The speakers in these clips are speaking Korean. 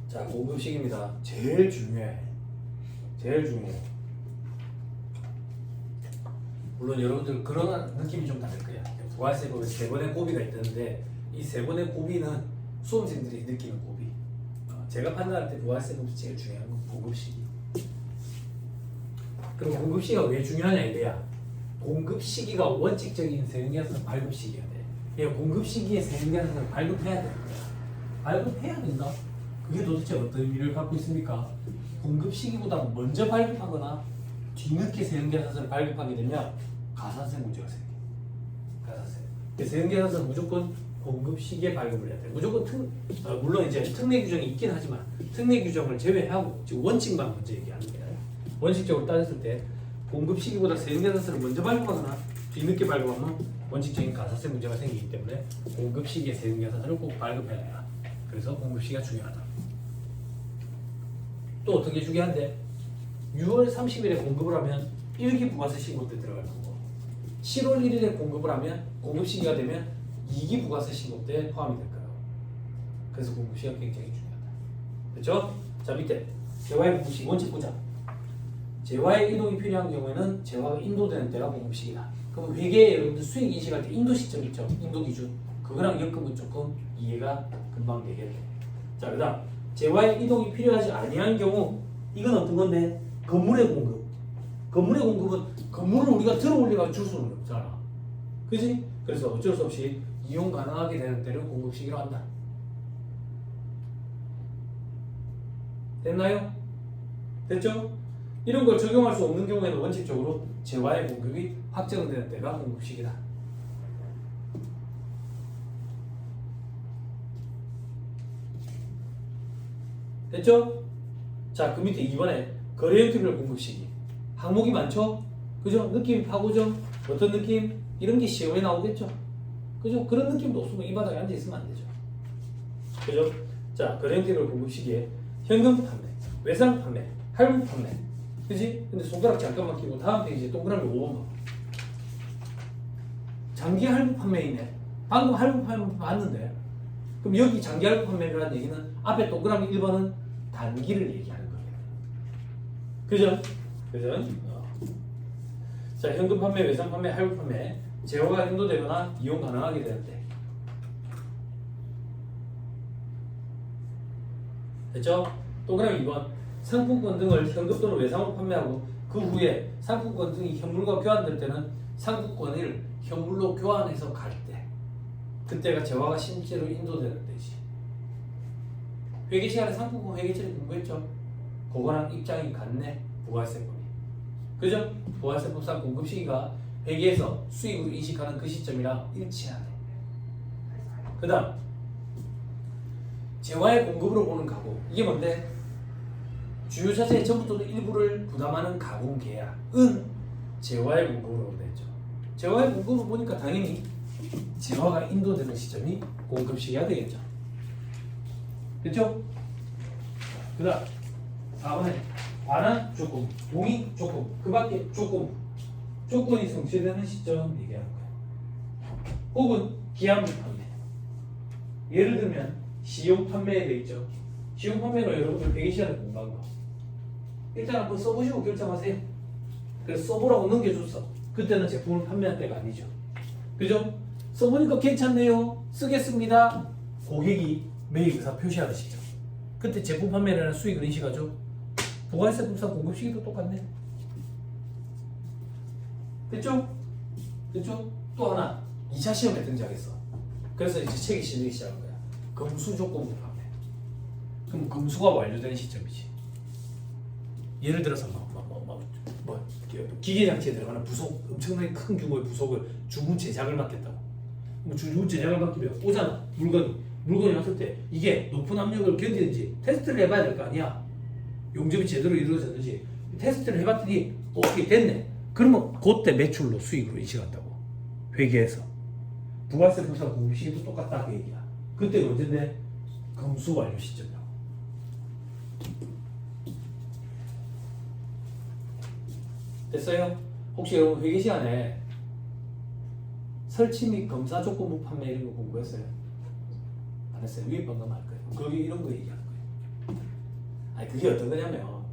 자, 공급식입니다. 제일 중요해. 제일 중요해. 물론 여러분들 그런 느낌이 좀 다를 거야. 부가세법에 세 번의 고비가 있는데 이 세 번의 고비는 수험생들이 느끼는 고비. 제가 판단할 때 부가세법에서 제일 중요한 건 공급식이. 그럼 공급시기가 왜 중요하냐 이래야. 공급시기가 원칙적인 세형계산서 발급시기야 돼. 그러니까 공급시기에 세형계산서를 발급해야 되는 거야. 발급해야 된다. 그게 도대체 어떤 의미를 갖고 있습니까? 공급시기보다 먼저 발급하거나 뒤늦게 세형계산서를 발급하게 되면 가산세 문제가 생겨. 가산세. 세형계산서는 무조건 공급시기에 발급을 해야 돼. 무조건 물론 이제 특례 규정이 있긴 하지만 특례 규정을 제외하고 지금 원칙만 먼저 얘기하는 거예요. 원칙적으로 따졌을 때 공급시기보다 세형계산서를 먼저 발급하거나 뒤늦게 발급하면 원칙적인 가산세 문제가 생기기 때문에 공급시기에 세형계산서를 꼭 발급해야 해요. 그래서 공급시기가 중요하다. 또 어떻게 중요한데 6월 30일에 공급을 하면 1기 부가세 신고 때 들어갈 거고 7월 1일에 공급을 하면 공급시기가 되면 2기 부가세 신고 때 포함이 될 거예요. 그래서 공급시기가 굉장히 중요하다. 그렇죠? 자, 밑에 재화의 공급시기 원칙 보자. 재화의 이동이 필요한 경우에는 재화가 인도되는 때가 공급시기다. 그럼 회계에 여러분들 수익 인식할 때 인도 시점 있죠? 인도 기준. 그거랑 엮으면 조금 이해가 금방 되겠네. 자, 그 다음 재화의 이동이 필요하지 아니한 경우 이건 어떤 건데? 건물의 공급. 건물의 공급은 건물을 우리가 들어올려가 줄 수는 없잖아. 그지? 그래서 어쩔 수 없이 이용 가능하게 되는 때를 공급시기로 한다. 됐나요? 됐죠? 이런 걸 적용할 수 없는 경우에는 원칙적으로 재화의 공급이 확정되는 때가 공급시기다. 됐죠? 자, 그 밑에 2번에 거래 형태별 공급시기. 항목이 많죠? 그죠? 느낌이 파고죠? 어떤 느낌? 이런 게 시험에 나오겠죠? 그죠? 그런 느낌도 없으면 이 바닥에 앉아있으면 안 되죠. 그죠? 자, 거래 형태별 공급시기에 현금 판매, 외상 판매, 할부 판매. 그지? 근데 손가락 잠깐만 끼고 다음 페이지에 동그라미 5번 봐. 장기 할부 판매이네. 방금 할부 판매 봤는데 그럼 여기 장기 할부 판매라는 얘기는 앞에 동그라미 1번은 단기를 얘기하는 거예요. 그죠? 그죠? 자, 현금 판매, 외상 판매, 할부 판매 재화가 인도되거나 이용 가능하게 될 때. 됐죠? 동그라미 2번 상품권 등을 현금 또는 외상으로 판매하고 그 후에 상품권 등이 현물과 교환될 때는 상품권을 현물로 교환해서 갈 때 그때가 재화가 실제로 인도되는 때지. 회계 시간에 상품권 회계처리 공부했죠? 그거랑 입장이 같네. 부가세법이. 그죠? 부가세법상 공급시기가 회계에서 수익으로 인식하는 그 시점이랑 일치하네. 그 다음 재화의 공급으로 보는 가구. 이게 뭔데? 주요 자재의 전부 또는 일부를 부담하는 가공 계약은 재화의 공급으로 되죠. 재화의 공급을 보니까 당연히 재화가 인도되는 시점이 공급시기가 되겠죠. 그렇죠? 그 다음 4번에 관한 조건, 동의 조건, 그 밖에 조건, 조건이 성취되는 시점 얘기하는 거예요. 혹은 기한물 판매. 예를 들면 시용 판매에 되어 있죠. 시용 판매로 여러분들 회계 시간에 공부한 거. 일단 한번 써보시고 결정하세요. 그래서 써보라고 넘겨줬어. 그때는 제품을 판매한 때가 아니죠. 그죠? 써보니까 괜찮네요. 쓰겠습니다. 고객이 매입 의사 표시하는 시점. 그때 제품 판매라는 수익을 인식하죠. 부가세법상 공급시기도 똑같네. 됐죠? 됐죠? 또 하나 2차 시험에 등장했어. 그래서 이제 책이 실리기 시작한 거야. 금수 조건부 판매. 그럼 금수가 완료되는 시점이지. 예를 들어서 기계 장치에 들어가는 부속, 엄청나게 큰 규모의 부속을 주문 제작을 맡겠다고. 뭐 주문 제작을 맡기면 오잖아. 물건이 왔을 때 이게 높은 압력을 견디는지 테스트를 해봐야 될 거 아니야. 용접이 제대로 이루어졌는지 테스트를 해봤더니 오케이 됐네. 그러면 그때 매출로 수익으로 인식한다고. 회계에서 부가세법상 공급시기도 똑같다 그 얘기야. 그때가 언젠데? 금수 완료 시점이라고. 됐어요? 혹시 여러분 회계 시간에 설치 및 검사 조건부 판매 이런 거 공부했어요? 안 했어요? 위에 방금 할 거예요. 거기 이런 거 얘기하는 거예요. 아니 그게 어떤 거냐면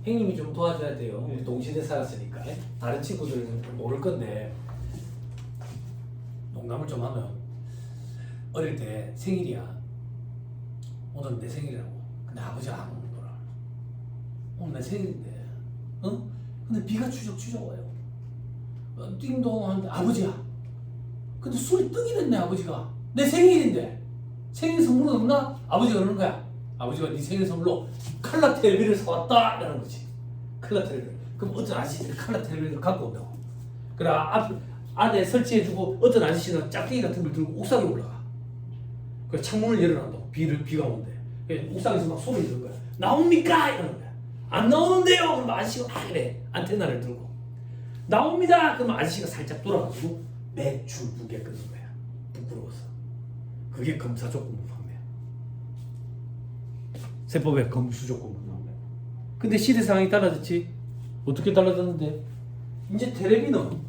형님이 좀 도와줘야 돼요. 우리 동시대 살았으니까 다른 친구들은 모를 건데 농담을 좀 하면 어릴 때 생일이야. 오늘 내 생일이라고. 근데 아버지가 안 오는 거라. 오늘 내 생일인데, 어? 근데 비가 추적추적 와요. 띵동 하는데 아버지야. 근데 술이 떡이 됐네 아버지가. 내 생일인데 생일 선물은 없나? 아버지가 그러는 거야. 아버지가 네 생일 선물로 칼라 텔레비를 사왔다 이러는 거지. 칼라 텔레비. 그럼 어떤 아저씨들이 칼라 텔레비를 갖고 온다고. 그래 안에 설치해주고 어떤 아저씨는 짝대기 같은 걸 들고 옥상에 올라가. 그 창문을 열어놔도 비가 오는데 옥상에서 막 소리 지르는 거야. 나옵니까? 이러는 거야. 안 나오는데요. 그럼 아저씨가 막 이래. 안테나를 들고 나옵니다. 그러면 아저씨가 살짝 돌아가지고 매출 무게 끊는 거야. 부끄러워서. 그게 검사조건부 판매야. 세법의 검수조건부 판매. 근데 시대 상황이 달라졌지. 어떻게 달라졌는데? 이제 텔레비는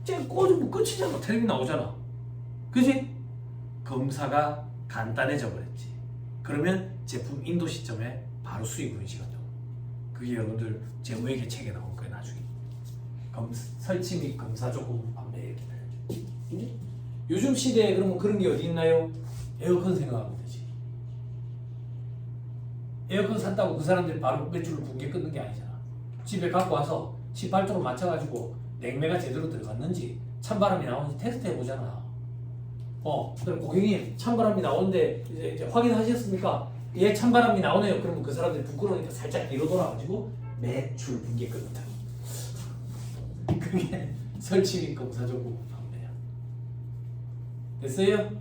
쟤 꽂으면 끝이잖아. 텔레비 나오잖아. 그지? 검사가 간단해져 버렸지. 그러면 제품 인도 시점에 바로 수익 운시가 나와. 그게 여러분들 재무회계 책에 나올 거예요. 나중에. 설치 및 검사 조건 판매 이렇게 돼야죠. 요즘 시대에 그러면 그런 게 어디 있나요? 에어컨 생각하면 되지. 에어컨 샀다고 그 사람들이 바로 매출을 붕괴 끊는 게 아니잖아. 집에 갖고 와서 18도로 맞춰가지고 냉매가 제대로 들어갔는지 찬바람이 나오는지 테스트 해보잖아. 그럼 고객님 찬바람이 나오는데 이제 확인하셨습니까? 예, 찬바람이 나오네요. 그러면 그 사람들이 부끄러우니까 살짝 뒤로 돌아가지고 매출 붕괴 끊는다. 그게 설치 및 검사 조건 판매야. 됐어요?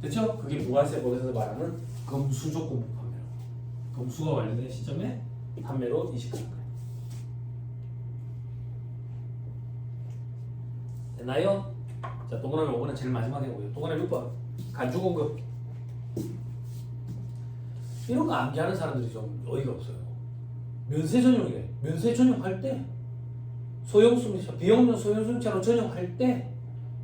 됐죠? 그게 부가세법에서 말하는 검수 조건부 판매라고. 검수가 완료된 시점에 판매로 인식하는 거예요. 됐나요? 자, 동그라미 5번은 제일 마지막에 오고요. 동그라미 6번 간주 공급. 이런 거 암기하는 사람들이 좀 어이가 없어요. 면세 전용이래. 면세 전용할 때 소형수차, 비용료 소형수차로 전용할 때,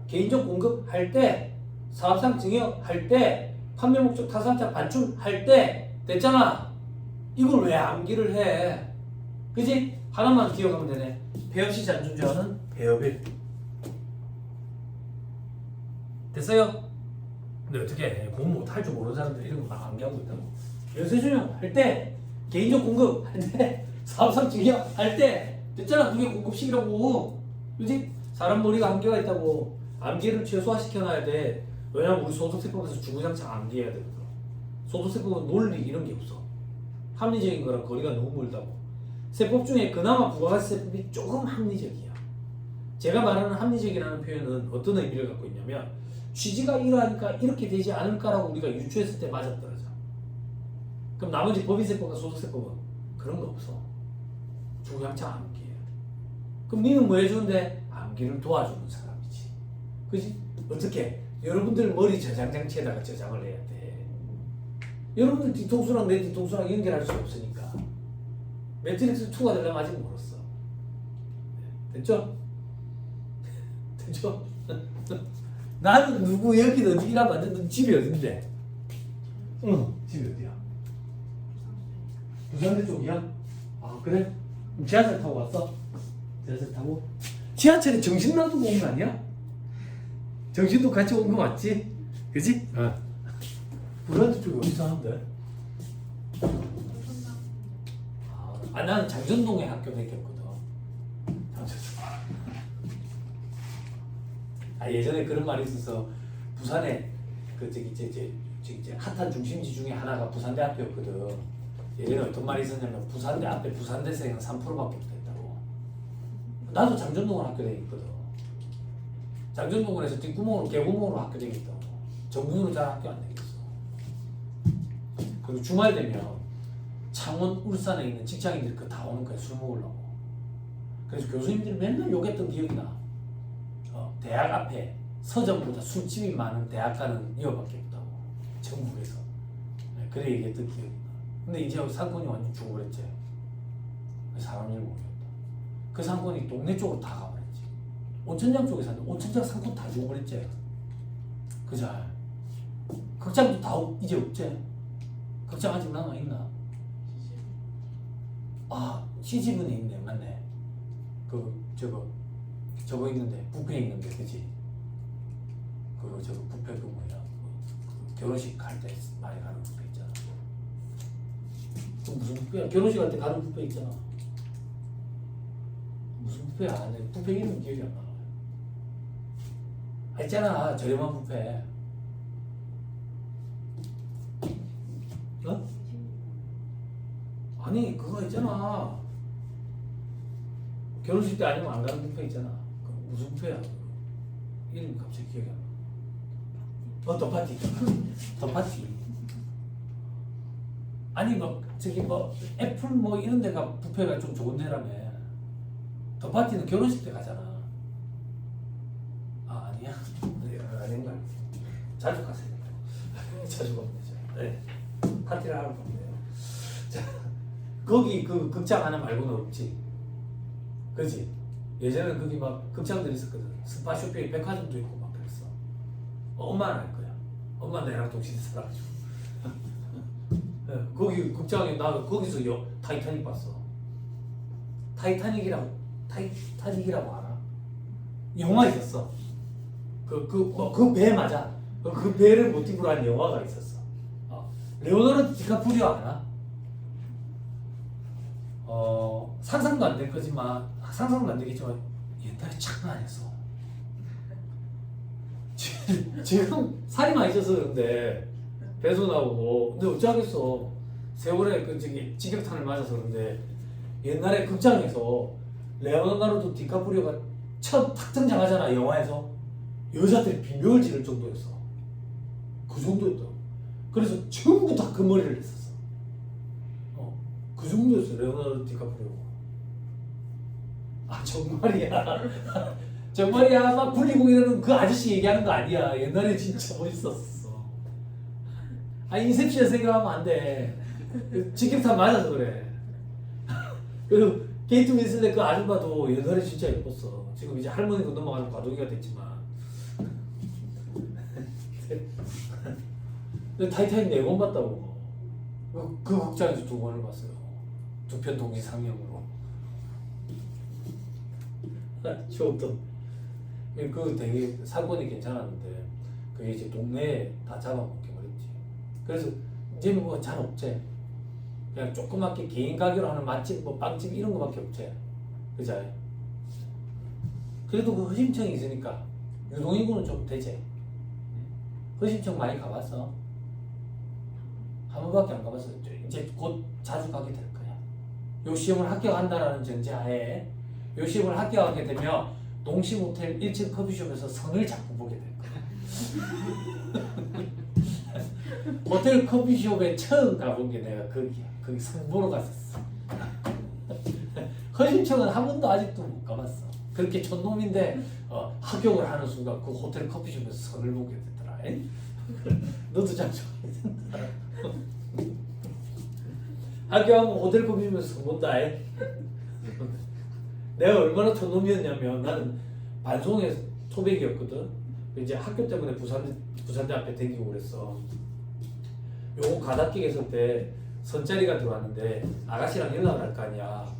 개인적 공급할 때, 사업상 증여할 때, 판매 목적 타사차 반출할 때 됐잖아. 이걸 왜 암기를 해? 그지? 하나만 기억하면 되네. 폐업시 잔존제한은 폐업일. 됐어요? 근데 어떻게 해? 공부 못할 줄 모르는 사람들 이런 거 막 암기하고 있다고. 면세 전용할 때, 개인적 공급할 때, 사업상 증여할 때 됐잖아. 그게 공급식이라고. 그지? 사람 머리가 한계가 있다고. 암기를 최소화시켜놔야 돼. 왜냐면 우리 소득세법에서 주구장창 암기해야 되거든. 소득세법은 논리 이런 게 없어. 합리적인 거랑 거리가 너무 멀다고. 세법 중에 그나마 부가가치세법이 조금 합리적이야. 제가 말하는 합리적이라는 표현은 어떤 의미를 갖고 있냐면 취지가 이러하니까 이렇게 되지 않을까라고 우리가 유추했을 때 맞아떨어져. 그럼 나머지 법인세법과 소득세법은 그런 거 없어. 주구장창 암기해. 그럼 니는 뭐 해주는데? 암기를 도와주는 사람이지. 그지? 어떻게? 여러분들 머리 저장장치에다가 저장을 해야 돼. 여러분들 뒤통수랑 내 뒤통수랑 연결할 수 없으니까. 매트릭스 2가 되려면 아직 멀었어. 됐죠? 됐죠? 나는 누구 여기 어디라고 하는데 집이 어딘데? 응, 집이 어디야? 부산대 쪽이야? 아 그래? 그럼 지하철 타고 왔어? 지하철 타고? 지하철에 정신 놔두고 온 거 아니야? 정신도 같이 온 거 맞지? 그지? 어. 부산대 쪽이 어디서 하는데? 나는 장전동에 학교 다녔거든. 예전에 그런 말이 있어서 부산에 그 저기 핫한 중심지 중에 하나가 부산대학교였거든. 예전에 어떤 말이 있었냐면 부산대 앞에 부산대생은 3%밖에 없다고. 나도 장전동을 학교 다녔거든. 장전동원에서 뒷구멍으로 개구멍으로 학교 다녔다고. 정문으로 잘 학교 안 다녔어. 그리고 주말 되면 창원, 울산에 있는 직장인들이 그 다 오는 거야. 술 먹으려고. 그래서 교수님들이 맨날 욕했던 기억이 나. 대학 앞에 서점보다 술집이 많은 대학가는 이거밖에 없다고. 전국에서. 그래 얘기했던 기억이 나. 근데 이제 상권이 완전 죽어버렸지. 사람 일 모르겠다. 그 상권이 동네 쪽으로 다 가버렸지. 온천장 쪽에 사는데 온천장 상권 다 죽어버렸지. 그죠? 극장도 다 이제 없지. 극장 아직 남아있나? 아, CGV는 있네. 맞네. 저거 있는데, 뷔페 있는데, 그지? 저거 뷔페 그 뭐야? 그 결혼식 갈 때 많이 가는 뷔페 있잖아. 그 무슨 뷔페야? 결혼식 갈 때 가는 뷔페 있잖아. 무슨 뷔페야? 내 뷔페 이름 기억이 안 나. 있잖아, 저렴한 뷔페. 어? 아니, 그거 있잖아. 결혼식 때 아니면 안 가는 뷔페 있잖아. 그 무슨 뷔페야? 이름이 갑자기 기억이 안 나. 더 파티. 더 파티. 아니, 저기 애플 이런 데가 뷔페가 좀 좋은 데라며. 더 파티는 결혼식 때 가잖아. 아, 아니야? 아닌가? 자주 가세요. 자주 가면 되죠. 네. 파티를 하러 가면 돼요. 자, 거기 그 극장 하나 말고는 없지. 그지? 예전에는 거기 막 극장들이 있었거든. 스파 쇼핑 백화점도 있고 막 그랬어. 엄마는 알 거야. 엄마 내랑 동시에 살아가지고. 거기 극장에 나 거기서 타이타닉 봤어. 타이타닉이라고 알아? 영화 있었어. 그 배 맞아. 그 배를 모티브로 한 영화가 있었어. 레오나르도 디카프리오 알아? 상상도 안 될 거지만 상상도 안 되겠지만 옛날에 장난 아니었어. 지금 살이 많이 쪄서 그런데 배도 나오고 근데 어쩌겠어. 세월에 직격탄을 맞아서 그런데 옛날에 극장에서 레오나르도 디카프리오가 첫 탁 등장하잖아. 영화에서 여자들이 비명을 지를 정도였어. 그 정도였다. 그래서 전부 다 그 머리를 했었어. 그 정도였어. 레오나르도 디카프리오. 아, 정말이야. 정말이야. 막 굴리고 이러는 그 아저씨 얘기하는 거 아니야. 옛날에 진짜 멋있었어. 아, 인셉션 생각하면 안 돼. 직격탄 맞아서 그래. 그리고 케이트 윈슬렛 그 아줌마도 옛날에 진짜 예뻤어. 지금 이제 할머니로 넘어가는 과도기가 됐지만. 근데 타이타닉 4번 봤다고. 그 극장에서 2번을 봤어요. 2편 동시 상영으로. 좋던. 그 되게 사건이 괜찮았는데 그게 이제 동네에 다 잡아먹게 버렸지. 그래서 이제는 잘 없지. 그냥 조그맣게 개인 가게로 하는 맛집, 빵집 이런 거밖에 없지. 그죠? 그래도 그 허심청이 있으니까 유동인구는 좀 되지. 허심청 많이 가봤어? 한 번밖에 안 가봤어. 이제 곧 자주 가게 될 거야. 요 시험을 합격한다라는 전제하에 요 시험을 합격하게 되면 동시모텔 1층 커피숍에서 선을 자꾸 보게 될 거야. 호텔 커피숍에 처음 가본 게 내가 거기야. 거기 선 보러 갔었어. 허심청은 한 번도 아직도 못 가봤어. 그렇게 촌놈인데 합격을 하는 순간 그 호텔 커피숍에서 선을 보게 되더라. 너도 자주 가게 된다. 합격하면 호텔 커피숍에서 선 본다. 내가 얼마나 촌놈이었냐면 나는 반송에 토백이었거든. 이제 학교 때문에 부산대 앞에 댕기고 그랬어. 요거 가닥기에 있을 때 선자리가 들어왔는데 아가씨랑 연락을 할 거 아니야.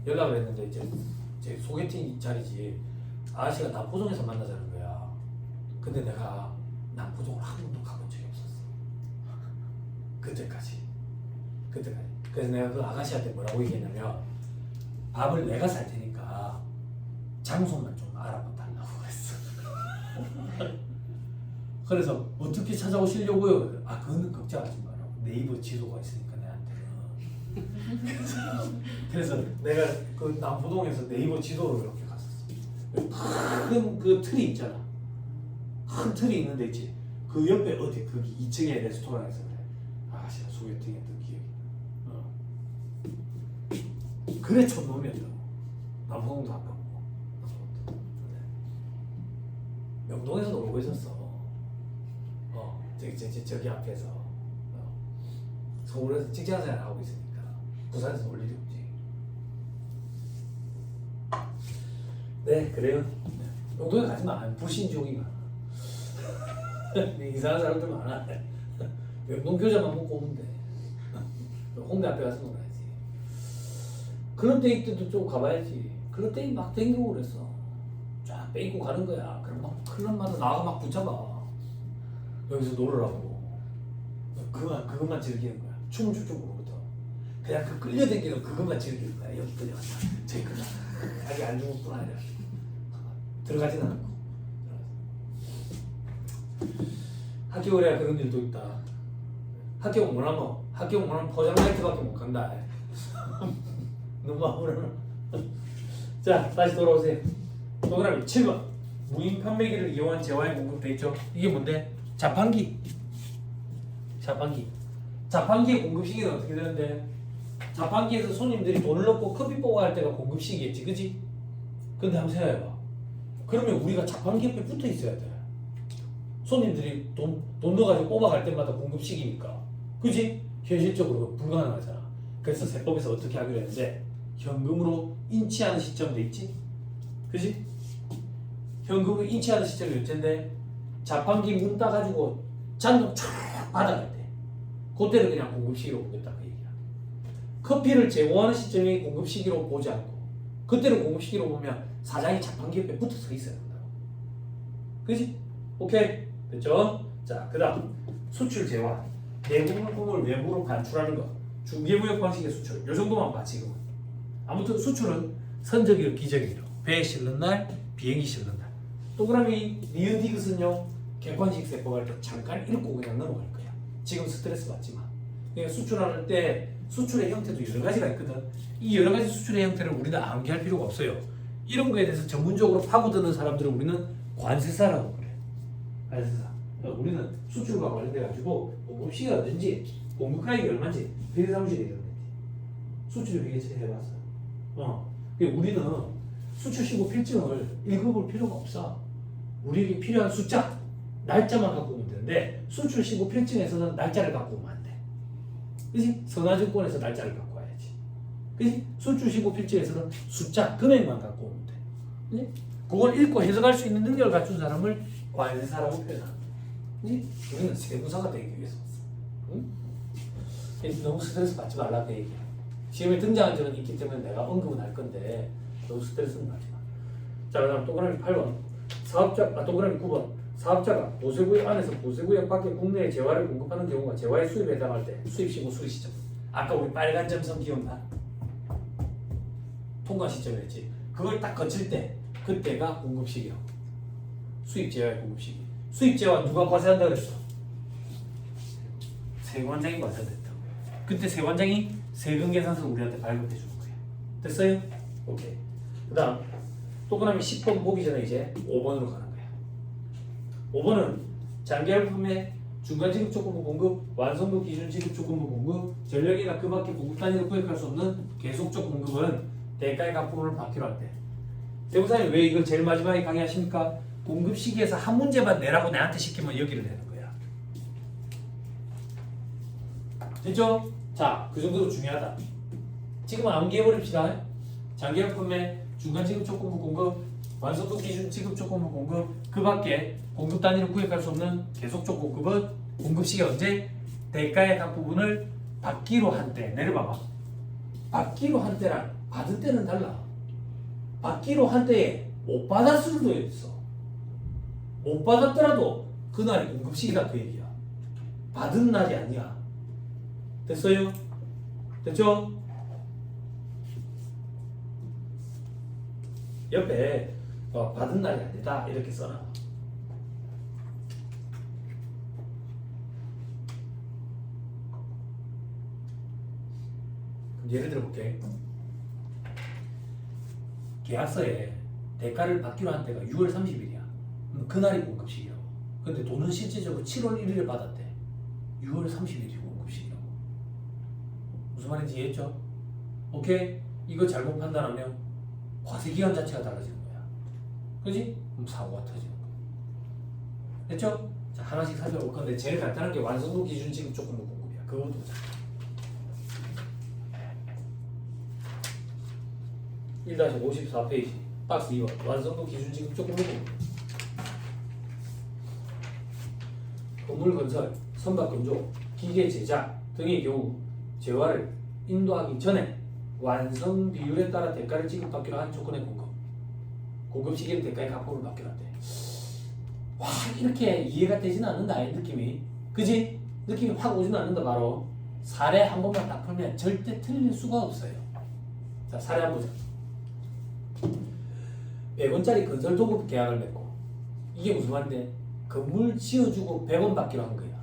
연락을 했는데 이제 소개팅 자리지. 아가씨가 남포동에서 만나자는 거야. 근데 내가 남포동을 한 번도 가본 적이 없었어. 그때까지. 그래서 내가 그 아가씨한테 뭐라고 얘기했냐면 밥을 내가 살 테니까 장소만 좀 알아봐 달라고 했어. 그래서 어떻게 찾아오시려고요? 아, 그거는 걱정하지 마라고. 네이버 지도가 있으니까 내한테는. 그래서 내가 그 남포동에서 네이버 지도로 이렇게 갔었어. 큰 그 틀이 있잖아. 큰 틀이 있는데 있지. 그 옆에 어디 거기 2층에 레스토랑에서 그래. 아가씨가 소개팅했던 기억이. 그래 촌놈이었다고. 남포동도 안 가고. 명동에서 놀고 있었어. 저기 앞에서. 서울에서 직장생활 하고 있으니까 부산에서 올 일이 없지. 네, 그래요. 용돈에 가지 마. 불신지옥이 많아. 이상한 사람들 많아. 용돈 교자만 먹고 오면 돼. 홍대 앞에 가서 놀아야지. 그런 데이트도 좀 가봐야지. 그런 데이 막 댕기고 그랬어. 쫙 빼입고 가는 거야. 그럼 막 클럽마다 나가 막 붙잡아. 여기서 놀으라고. 그것만 즐기는 거야. 춤을 출 줄 모르거든. 그냥 그 끌려다니는 그것만 즐기는 거야. 여기 끌려갔다. 저기 끌려. 아직 안 죽었구나. 이래. 들어가진 않고. 학교 그래야 그런 일도 있다. 학교 원하면 포장라이트밖에 못 간다. 너무 아무렇나. 자, 다시 돌아오세요. 동그라미 7번. 무인 판매기를 이용한 재화에 공급돼 있죠. 이게 뭔데? 자판기. 자판기의 공급 시기는 어떻게 되는데? 자판기에서 손님들이 돈을 넣고 커피 뽑아 할 때가 공급 시기겠지, 그지? 근데 한번 생각해봐. 그러면 우리가 자판기 옆에 붙어 있어야 돼. 손님들이 돈 넣어가지고 뽑아갈 때마다 공급 시기니까. 그지? 현실적으로 불가능하잖아. 그래서 세법에서 어떻게 하기로 했는데, 현금으로 인치하는 시점도 있지? 그지? 현금으로 인치하는 시점이 언젠데, 자판기 문 따가지고 잔돈 쫙 받아갈 때, 그때를 그냥 공급 시기로 보겠다 그 얘기야. 커피를 제공하는 시점이 공급 시기로 보지 않고, 그때를 공급 시기로 보면 사장이 자판기 옆에 붙어 서 있어야 된다고. 그지? 오케이? 됐죠? 자, 그 다음 수출 재화. 내부 물품을 외부로 반출하는 것. 중개무역 방식의 수출. 요 정도만 봐 지금은. 아무튼 수출은 선적이고 기적이로. 배에 실는 날, 비행기 실는 날. 동그라미 니은 디귿은요, 객관식 세법할 때 잠깐 읽고 그냥 넘어갈 거야. 지금 스트레스 받지 마. 그러니까 수출할 때 수출의 형태도 여러 가지가 있거든. 이 여러 가지 수출의 형태를 우리는 암기할 필요가 없어요. 이런 거에 대해서 전문적으로 파고드는 사람들을 우리는 관세사라고 그래. 관세사. 그러니까 우리는 수출과 관련돼 가지고 공급시기가 언제인지, 공급가액이 얼마인지 회계사무실에 이런 거지. 수출 회계처리 해봤어. 그러니까 우리는 수출 신고 필증을 읽어볼 필요가 없어. 우리에게 필요한 숫자, 날짜만 갖고 오면 되는데, 수출 신고 필증에서는 날짜를 갖고 오면 안 돼. 그지? 선화증권에서 날짜를 갖고 와야지. 그지? 수출 신고 필증에서는 숫자, 금액만 갖고 오면 돼. 그지? 그걸 읽고 해석할 수 있는 능력을 갖춘 사람을 관세사라고 표현한다. 그지? 우리는 세무사가 되기 위해서 왔어. 응? 너무 스트레스 받지 말라 그 얘기야. 시험에 등장한 적은 있기 때문에 내가 언급은 할 건데 너무 스트레스는 받지 마. 자, 그다음 동그라미 8번. 동그라미 9번. 사업자가 보세구역 안에서 보세구역 밖에 국내에 재화를 공급하는 경우가 재화의 수입에 해당할 때 수입시고 수리시점. 아까 우리 빨간 점선 기억나? 통과 시점이었지. 그걸 딱 거칠 때 그때가 공급시기야. 수입 재화의 공급시기. 수입 재화 누가 과세한다 그랬어? 세관장이 과세됐다고. 그때 세관장이 세금 계산서 우리한테 발급해 주는 거야. 됐어요? 오케이. 그다음 동그라미 10번 보기 전에 이제 5번으로 가는 거야. 5번은 장기화품의 중간 지급 조건부 공급, 완성도 기준 지급 조건부 공급, 전력이나 그 밖의 공급 단위로 구획할 수 없는 계속적 공급은 대가의 납부를 받기로 할 때. 세무사님 왜 이걸 제일 마지막에 강의하십니까? 공급 시기에서 한 문제만 내라고 내한테 시키면 여기를 내는 거야. 됐죠? 자, 그 정도로 중요하다. 지금 암기해버립시다. 장기화품의 중간 지급 조건부 공급, 완성도 기준 지급 조건부 공급, 그 밖에 공급 단위로 구획할 수 없는 계속적 공급은 공급 시기 언제? 대가의 각 부분을 받기로 한 때. 내려봐봐. 받기로 한 때랑 받을 때는 달라. 받기로 한 때에 못 받았을 수도 있어. 못 받았더라도 그날이 공급 시기다 그 얘기야. 받은 날이 아니야. 됐어요? 됐죠? 옆에 받은 날이 아니다 이렇게 써놔. 예를 들어 볼게. 계약서에 대가를 받기로 한 때가 6월 30일이야. 그날이 공급시기라고. 근데 돈은 실질적으로 7월 1일에 받았대. 6월 30일이 공급시기라고. 무슨 말인지 이해했죠? 오케이? 이거 잘못 판단하면 과세기간 자체가 달라지는 거야. 그지? 그럼 사고가 터지는 거야. 됐죠? 자, 하나씩 살펴볼 건데 제일 간단한 게 완성도 기준 지급 조건부 공급이야. 그것도 보자. 1-54페이지. 박스 2번 완성도 기준 지급 조건 요구. 건물 건설, 선박 건조, 기계 제작 등의 경우 재화를 인도하기 전에 완성 비율에 따라 대가를 지급받기로 한 조건의 공급. 공급 시기는 대가의 각본을 받기로 한대. 와, 이렇게 이해가 되지는 않는다 이 느낌이. 그지? 느낌이 확 오지는 않는다. 바로 사례 한 번만 딱 풀면 절대 틀릴 수가 없어요. 자, 사례 한번 보자. 100원짜리 건설 도급 계약을 맺고, 이게 무슨 말인데? 건물 지어주고 100원 받기로 한 거야.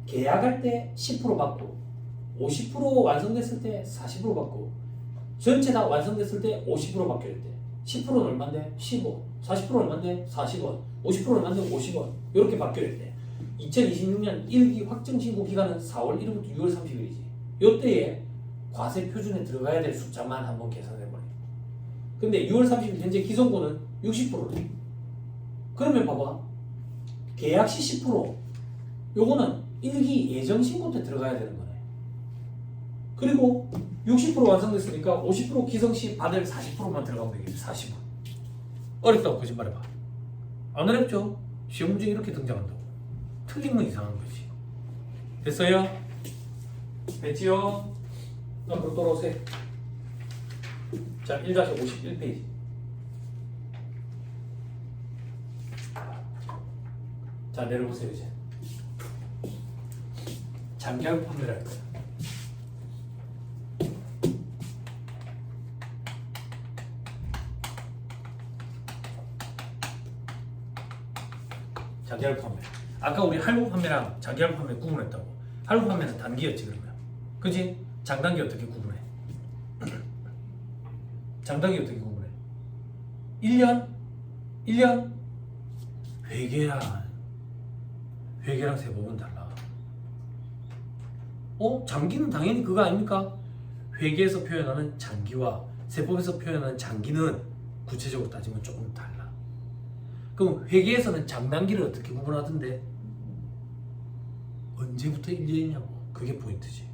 계약할 때 10% 받고 50% 완성됐을 때 40% 받고 전체 다 완성됐을 때 50% 받기로 했대. 10%는 얼마인데? 10원. 40%는 얼마인데? 40원. 50%는 얼마인데? 50원. 이렇게 받기로 했대. 2026년 1기 확정 신고 기간은 4월 1일부터 6월 30일이지. 이때에 과세 표준에 들어가야 될 숫자만 한번 계산해버려. 근데 6월 30일 현재 기성권은 60%래. 그러면 봐봐. 계약 시 10%. 요거는 1기 예정 신고 때 들어가야 되는 거네. 그리고 60% 완성됐으니까 50% 기성 시 받을 40%만 들어가면 되겠지. 40원. 어렵다고 거짓말해봐. 안 어렵죠? 시험 문제 이렇게 등장한다고. 틀리면 이상한 거지. 됐어요? 됐지요? 앞으로 돌아오세요. 자, 1-51페이지. 자, 내려보세요 이제. 장기하고 판매를 할 거야. 장기하고 판매. 아까 우리 할부 판매랑 장기하고 판매 구분했다고. 할부 판매는 단기였지 그러면. 그지? 장단기 어떻게 구분해? 장단기 어떻게 구분해? 1년? 1년? 회계랑 세법은 달라. 장기는 당연히 그거 아닙니까? 회계에서 표현하는 장기와 세법에서 표현하는 장기는 구체적으로 따지면 조금 달라. 그럼 회계에서는 장단기를 어떻게 구분하던데? 언제부터 1년이냐고. 그게 포인트지.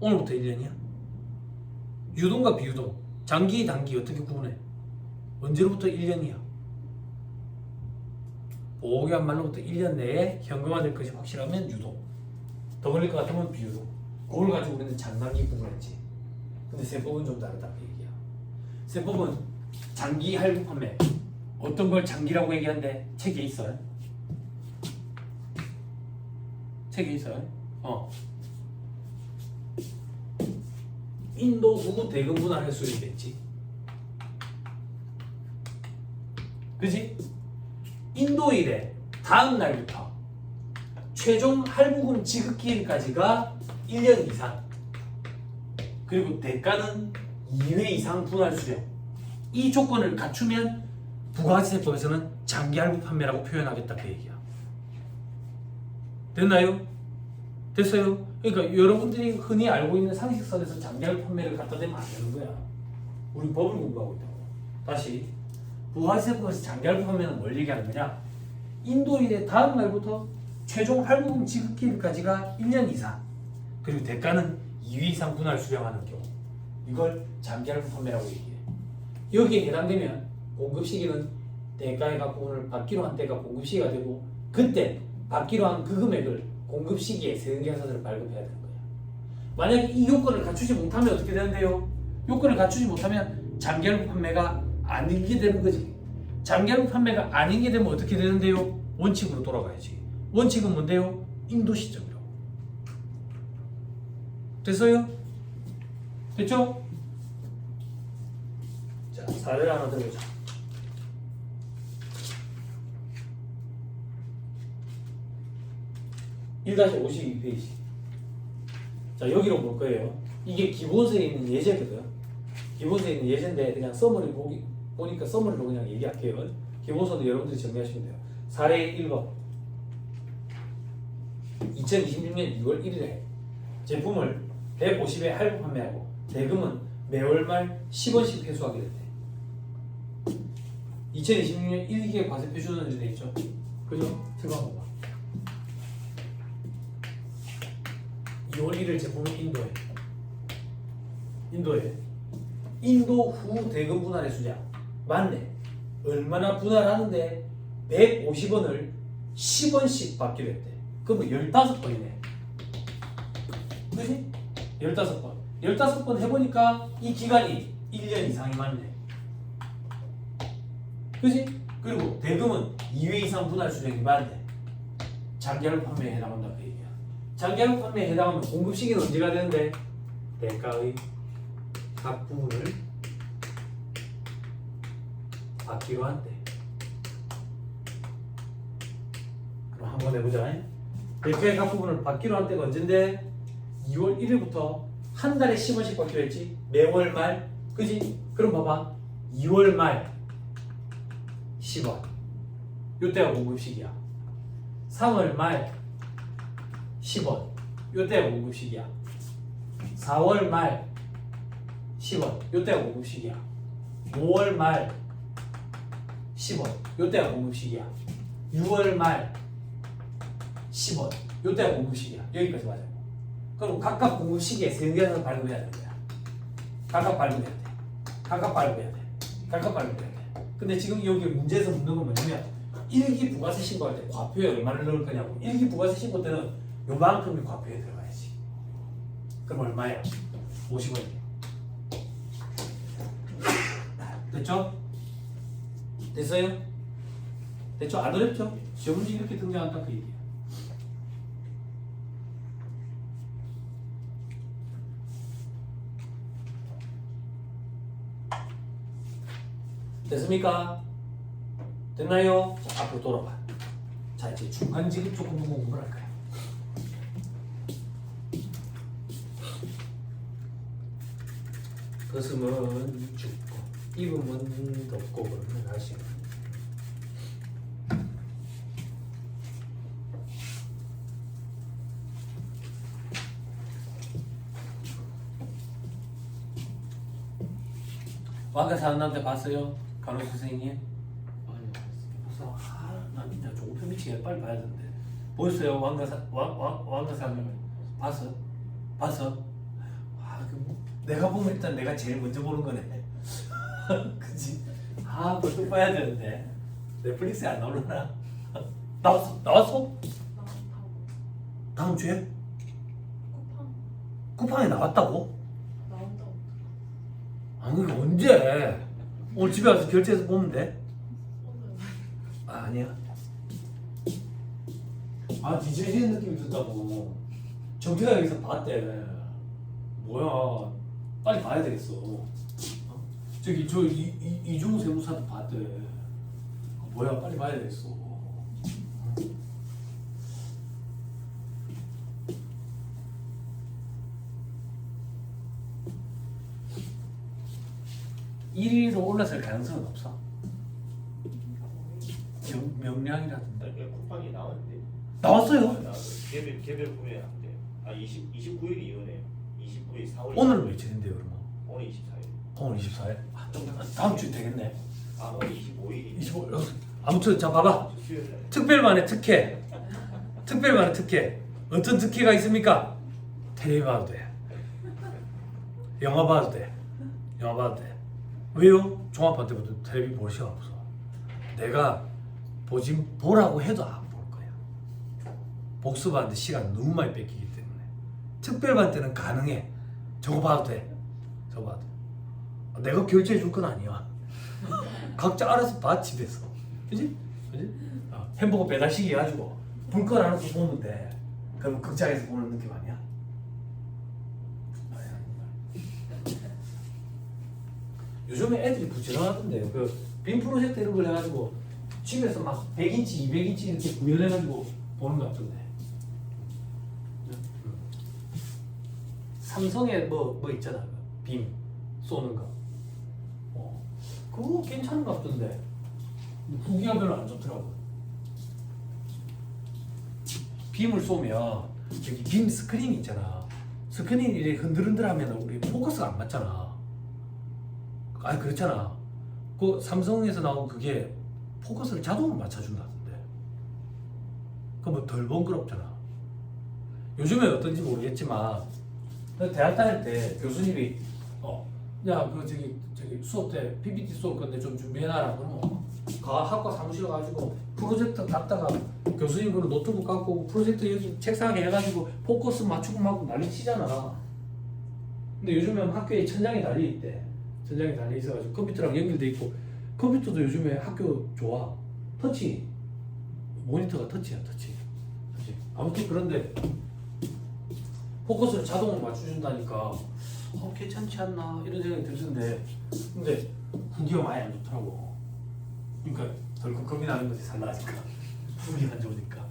오늘부터 1년이야? 유동과 비유동, 장기, 단기 어떻게 구분해? 언제로부터 1년이야? 보호기한 말로부터 1년 내에 현금화될 것이 확실하면 유동, 더 걸릴 것 같으면 비유동. 그걸 가지고 우리는 장단기 구분했지. 근데 세법은 좀 다르다 그 얘기야. 세법은 장기 할부 판매, 어떤 걸 장기라고 얘기하는데 책에 있어요? 책에 있어요? 인도 후 대금 분할 횟수를 냈지. 그지? 인도일에 다음 날부터 최종 할부금 지급 기일까지가 1년 이상. 그리고 대가는 2회 이상 분할 수령. 이 조건을 갖추면 부가세법에서는 장기 할부 판매라고 표현하겠다 그 얘기야. 됐나요? 됐어요? 그러니까 여러분들이 흔히 알고 있는 상식선에서 장기 할부 판매를 갖다 대면 안 되는 거야. 우리 법을 공부하고 있다고. 다시 부가세법에서 장기 할부 판매는 뭘 얘기하는 거냐? 인도일의 다음 날부터 최종 할부금 지급 기일까지가 1년 이상. 그리고 대가는 2회 이상 분할 수령하는 경우. 이걸 장기 할부 판매라고 얘기해. 여기에 해당되면 공급 시기는 대가의 각본을 받기로 한 때가 공급 시기가 되고, 그때 받기로 한 그 금액을 공급 시기에 세금계산서를 발급해야 되는 거야. 만약에 이 요건을 갖추지 못하면 어떻게 되는데요? 요건을 갖추지 못하면 장기할부 판매가 아니게 되는 거지. 장기할부 판매가 아니게 되면 어떻게 되는데요? 원칙으로 돌아가야지. 원칙은 뭔데요? 인도 시점이라고. 됐어요? 됐죠? 자, 사례를 하나 들어보자. (1-52페이지) 자, 여기로 볼 거예요. 이게 기본서에 있는 예제거든. 기본서에 있는 예제인데 그냥 서머리 보니까 서머리로 그냥 얘기할게요. 기본서도 여러분들이 정리하시면 돼요. 사례 1번. 2026년 6월 1일에 제품을 150에 할부 판매하고 대금은 매월 말 10원씩 회수하게 됐대. 2026년 1기의 과세 표준은 이렇게 돼 있죠. 그죠? 들어가 봐. 2월 1일 제품은 인도에 인도 후 대금 분할의 수량 맞네. 얼마나 분할하는데 150원을 10원씩 받기로 했대. 그러면 15번이네. 그지? 15번. 15번 해보니까 이 기간이 1년 이상이 맞네. 그지? 그리고 대금은 2회 이상 분할 수량이 맞네. 장기하루 판매에 해당한다 그 얘기야. 장기하루 판매에 해당하면 공급 시기는 언제가 되는데 대가의 각 부분을 받기로 한대. 그럼 한번 해보자. 대가의 각 부분을 받기로 한 때가 언젠데 2월 1일부터 한 달에 10원씩 받기로 했지. 매월 말, 그지? 그럼 봐봐. 2월 말 10원. 요때가 공급 시기야. 3월 말 10원. 요때가 공급 시기야. 4월 말 10원. 요때가 공급 시기야. 5월 말 10원. 요때가 공급 시기야. 6월 말 10원. 요때가 공급 시기야. 여기까지 맞아. 그럼 각각 공급 시기에 세개를 발급해야 되는 거야. 각각 발급해야 돼. 각각 발급해야 돼. 각각 발급해야 돼. 근데 지금 여기 문제에서 묻는 건 뭐냐면 일기 부가세 신고할 때 과표에 얼마를 넣을 거냐고. 일기 부가세 신고 때는 요만큼이 과표에 들어가야지. 그럼 얼마야? 50원이야. 됐죠? 됐어요? 됐죠? 안 어렵죠? 시험 문제 이렇게 등장한다 그 얘기야. 됐습니까? 됐나요? 자, 앞으로 돌아봐. 자, 이제 중간 지급 조건 공부를 할까요? 거슴은 죽고 입으면 덥고 그러면 하시고. 왕가 사는 남자 봤어요? 간호 선생님? 아니요. 봤어? 나 진짜 조급해 미치게 빨리 봐야 되는데. 보였어요? 왕가 사는 남자 봤어? 봤어? 내가 보면 일단 내가 제일 먼저 보는 거네. 그치? 벌써 봐야 되는데 넷플릭스에 안 나오려나? 나왔어? 나온다고. 다음 주에? 쿠팡 쿠팡에 나왔다고? 나온다고. 아니 이게 언제? 오늘 집에 와서 결제해서 보면 돼? 오늘 아니야. 뒤처지는 느낌이 든다고. 정태가 여기서 봤대. 뭐야? 빨리 봐야 되겠어. 저기 이종우 세무사도 봤대. 뭐야? 빨리 봐야 되겠어. (1위로) 올라설 가능성은 없어. 명량이라든가. 쿠팡이 나왔는데. 나왔어요? 개별 구매 안 돼. 29일이 이거네요. 29일 4월. 오늘은 며칠인데요, 그러면? 오늘 24일. 오늘 24일? 다음 주 되겠네. 오늘 25일이. 25. 아무튼 자 봐봐. 수요일 날. 특별만의 특혜. 특별만의 특혜. 어떤 특혜가 있습니까? 텔레비 봐도 돼. 영화 봐도 돼. 영화 봐도 돼. 왜요? 종합반 때부터 텔레비 볼 시간 없어. 내가 보라고 해도 안 볼 거야. 복습하는데 시간 너무 많이 뺏기기 때문에. 특별반 때는 가능해. 저거 봐도 돼. 저거 봐도 돼. 내가 결제해 줄 건 아니야. 각자 알아서 봐 집에서. 그지? 그지? 햄버거 배달시키 해가지고 불 꺼놔놓고 보면 돼. 그럼 극장에서 보는 느낌 아니야? 요즘에 애들이 부지런하던데 빔 프로젝트 이런 걸 해가지고 집에서 막 100인치, 200인치 이렇게 구현해가지고 보는 것 같던데. 삼성에 뭐 있잖아. 빔 쏘는 거. 그거 괜찮은 것 같던데. 후기가 별로 안 좋더라고. 빔을 쏘면 여기 빔 스크린 있잖아. 스크린이 이렇게 흔들흔들하면 우리 포커스가 안 맞잖아. 그렇잖아. 그 삼성에서 나온 그게 포커스를 자동으로 맞춰준다던데. 그럼 뭐 덜 번거롭잖아. 요즘에 어떤지 모르겠지만 대학 다닐 때 교수님이 야, 그 저기 수업 때 PPT 수업 건데 좀 준비해놔라. 그러면 가 학과 사무실 가지고 프로젝터 갖다가 교수님 그 노트북 갖고 프로젝터 여기 책상에 해가지고 포커스 맞추고 막 난리 치잖아. 근데 요즘에 학교에 천장에 달려 있대. 천장에 달려 있어가지고 컴퓨터랑 연결돼 있고 컴퓨터도 요즘에 학교 좋아. 터치 모니터가 터치야 터치. 아무튼 그런데 포커스를 자동으로 맞춰준다니까 괜찮지 않나 이런 생각이 들던데 근데 분위기가 많이 안 좋더라고. 그러니까 덜컥 겁이 나는 거지 살라니까 분위기가 안 좋으니까.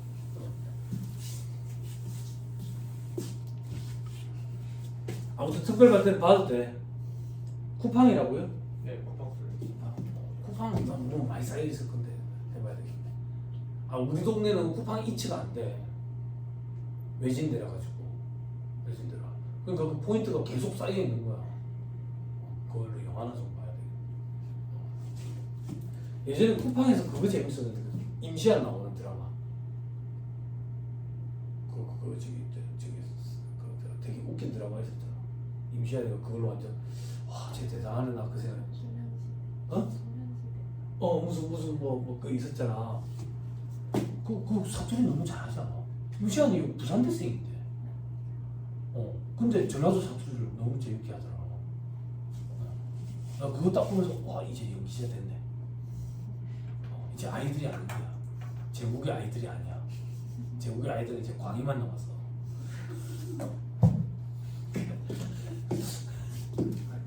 아무튼 특별반대는 봐도 돼. 쿠팡이라고요? 네, 쿠팡 플레이. 쿠팡은 너무 많이 쌓여 있을 건데 해봐야 되겠네. 아 우리 동네는 쿠팡 이치가 안 돼. 외진데라 가지고 외진데라. 그러니까 그 포인트가 계속 쌓여 있는 거야. 그걸로 영화나 좀 봐야 돼. 예전에 쿠팡에서 그거 재밌었는데 임시완 나오는 드라마. 그 되게 웃긴 드라마 있었잖아. 임시완이가 그걸로 완전 쟤 대단하네 그 생각. 무슨 그 있었잖아. 그 사투리 너무 잘하잖아. 임시완이 부산대생인데. 근데 전라도 사투리를 너무 재밌게 하더라. 나 그거 딱 보면서 이제 연기자 됐네. 이제 아이들이 아닌 거야. 제국의 아이들이 아니야. 제국의 아이들은 이제 광희만 남았어.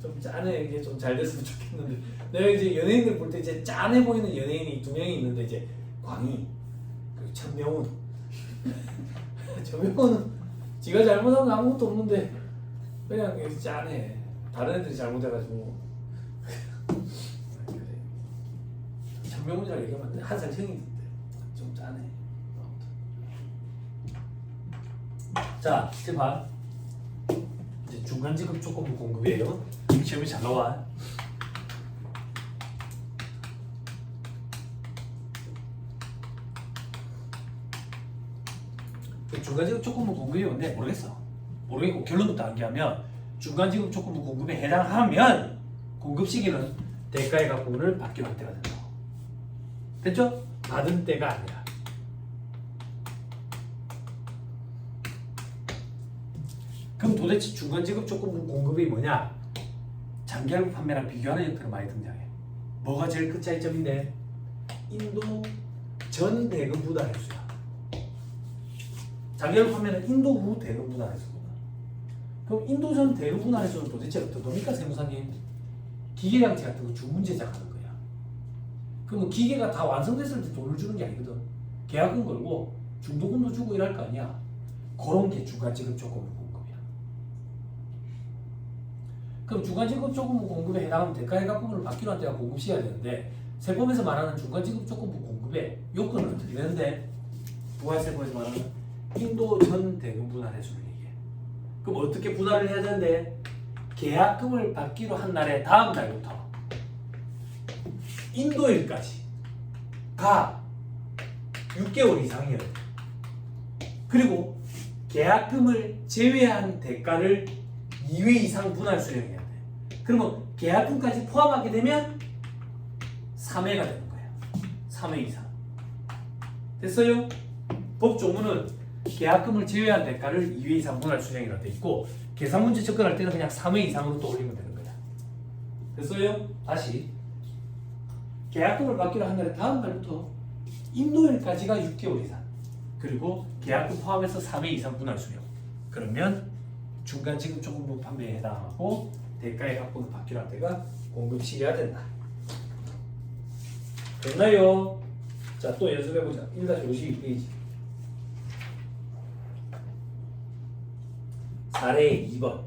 좀 짠해. 이게 좀 잘 됐으면 좋겠는데 내가 이제 연예인들 볼 때 이제 짠해 보이는 연예인이 2명이 있는데 이제 광희 그리고 천명훈. 천명훈은 지가 잘못한 거 아무것도 없는데 그냥 짠해. 다른 애들이 잘못해가지고. 천명훈이라고 얘기하면 안 돼. 한 살 형인데 좀 짠해. 자, 이제 봐. 이제 중간지급 조건부 공급이에요. 시험이 잘 나와. 중간지급 조건부 공급이 뭔데 모르겠어. 모르겠고 결론부터 암기하면 중간지급 조건부 공급에 해당하면 공급 시기는 대가의 각본을 받기로 할 때가 된다. 됐죠? 받은 때가 아니라. 그럼 도대체 중간지급 조건부 공급이 뭐냐? 장기할부 판매랑 비교하는 형태로 많이 등장해. 뭐가 제일 큰 차이점인데? 인도 전 대금 분할 횟수야. 장기할부 판매는 인도 후 대금 분할 횟수거든. 그럼 인도 전 대금 분할 횟수는 도대체 어떤 겁니까, 세무사님? 기계장치 같은 거 주문 제작하는 거야. 그러면 기계가 다 완성됐을 때 돈을 주는 게 아니거든. 계약금 걸고 중도금도 주고 이럴 거 아니야. 그런 게 중간지급 조건부 공급이야. 그럼 중간지급 조건부 공급에 해당하면 대가의 각본을 받기로 한 때가 공급시켜야 되는데 세법에서 말하는 중간지급 조건부 공급의 요건은 어떻게 되는데 부가세법에서 말하는 인도 전 대금 분할 횟수를 얘기해. 그럼 어떻게 분할을 해야 되는데 계약금을 받기로 한 날의 다음 날부터 인도일까지 가 6개월 이상이어야 돼. 그리고 계약금을 제외한 대가를 2회 이상 분할 수령해야 돼. 그러면 계약금까지 포함하게 되면 3회가 되는 거야. 3회 이상. 됐어요? 법 조문은 계약금을 제외한 대가를 2회 이상 분할 수령이라고 돼 있고 계산 문제 접근할 때는 그냥 3회 이상으로 또 올리면 되는 거야. 됐어요? 다시 계약금을 받기로 한 날의 다음 날부터 인도일까지가 6개월 이상 그리고 계약금 포함해서 3회 이상 분할 수령. 그러면 중간지급 조건부 판매에 해당하고 대가의 각본을 받기로 할 때가 공급 시기가 된다. 됐나요? 자, 또 연습해보자. 1-52페이지. 사례 2번.